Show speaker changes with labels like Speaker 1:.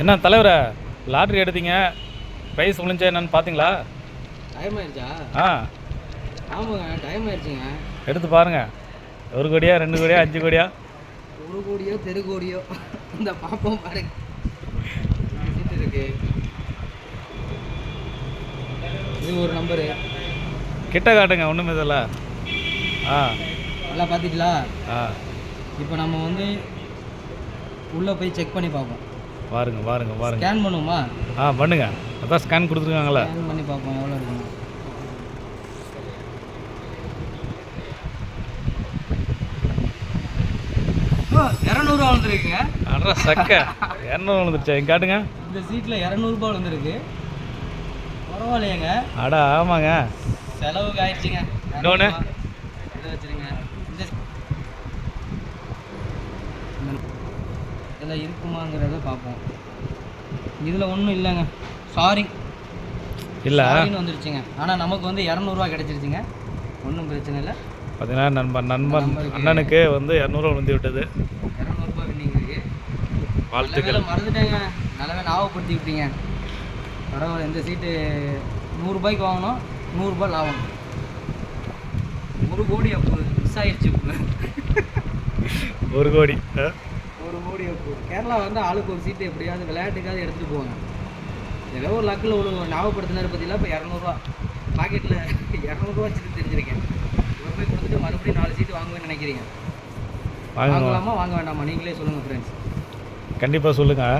Speaker 1: என்ன தலைவரை லாட்ரி எடுத்தீங்க, ப்ரைஸ் விழுந்துச்சா என்னன்னு பார்த்தீங்களா?
Speaker 2: டைம் ஆயிடுச்சா?
Speaker 1: ஆ
Speaker 2: ஆமாங்க, டைம் ஆயிடுச்சுங்க.
Speaker 1: எடுத்து பாருங்க. 1 கோடியா 2 கோடியா 5 கோடியா?
Speaker 2: 1 கோடியோ தெரு கோடியோ இந்த பாப்போம் பாருங்க. சீட்டு இருக்கு. இது ஒரு நம்பரு.
Speaker 1: கிட்ட காட்டுங்க, ஒன்றும் இதில்ல. ஆ
Speaker 2: நல்லா பார்த்துட்டீங்களா?
Speaker 1: ஆ
Speaker 2: இப்போ நம்ம வந்து உள்ளே போய் செக் பண்ணி பார்ப்போம்.
Speaker 1: பாருங்க பாருங்க பாருங்க.
Speaker 2: ஸ்கேன் பண்ணுவோமா?
Speaker 1: ஆ பண்ணுங்க. அதான் ஸ்கேன் கொடுத்துருக்காங்களே.
Speaker 2: ஸ்கேன் பண்ணி பார்ப்போம் எவ்வளோ இருக்குன்னு. ₹200 வந்துருக்குங்க.
Speaker 1: அட்ரா சக்க 200 வந்துருச்சா? எங்க காட்டுங்க.
Speaker 2: இந்த சீட்டில் ₹200 வந்துருக்கு. பரவாயில்லையேங்க.
Speaker 1: அடா ஆமாங்க.
Speaker 2: செலவுக்கு ஆயிடுச்சுங்க.
Speaker 1: இன்னொன்று
Speaker 2: இதை வச்சுருங்க. இதில் இருக்குமாங்கிறத பார்ப்போம். இதில் ஒன்றும் இல்லைங்க. சாரி
Speaker 1: இல்லை
Speaker 2: வந்துருச்சுங்க. ஆனால் நமக்கு வந்து ₹200 கிடச்சிருச்சுங்க. ஒன்றும் பிரச்சனை இல்லை.
Speaker 1: பார்த்தீங்கன்னா நண்பன் அண்ணனுக்கு வந்து 200 வந்து விட்டது.
Speaker 2: ₹200 வின்னிங் இருக்கு.
Speaker 1: வாழ்த்துக்கள்.
Speaker 2: மறந்துட்டேங்க. நல்லாவே ஞாபகப்படுத்தி விட்டீங்க. பரவாயில்ல. இந்த சீட்டு ₹100 வாங்கணும், ₹100 லாபம். 1 கோடி அப்போ மிஸ் ஆயிடுச்சு.
Speaker 1: 1 கோடி
Speaker 2: 1 கோடி அப்போ கேரளா வந்து ஆளுக்கு ஒரு சீட்டு எப்படியாவது விளையாட்டுக்காவது எடுத்துகிட்டு போவாங்க. ஏதோ ஒரு லக்கில் ஒரு ஞாபகப்படுத்தினார் பற்றிலாம். இப்போ ₹200 பாக்கெட்டில் ₹200 சீட்டு தெரிஞ்சிருக்கேன். இவங்க போய் கொடுத்துட்டு மறுபடியும் 4 சீட்டு வாங்குவேன்னு நினைக்கிறீங்க? வாங்கலாமா வாங்க வேண்டாமா? நீங்களே சொல்லுங்கள் ஃப்ரெண்ட்ஸ்.
Speaker 1: கண்டிப்பாக சொல்லுங்கள்.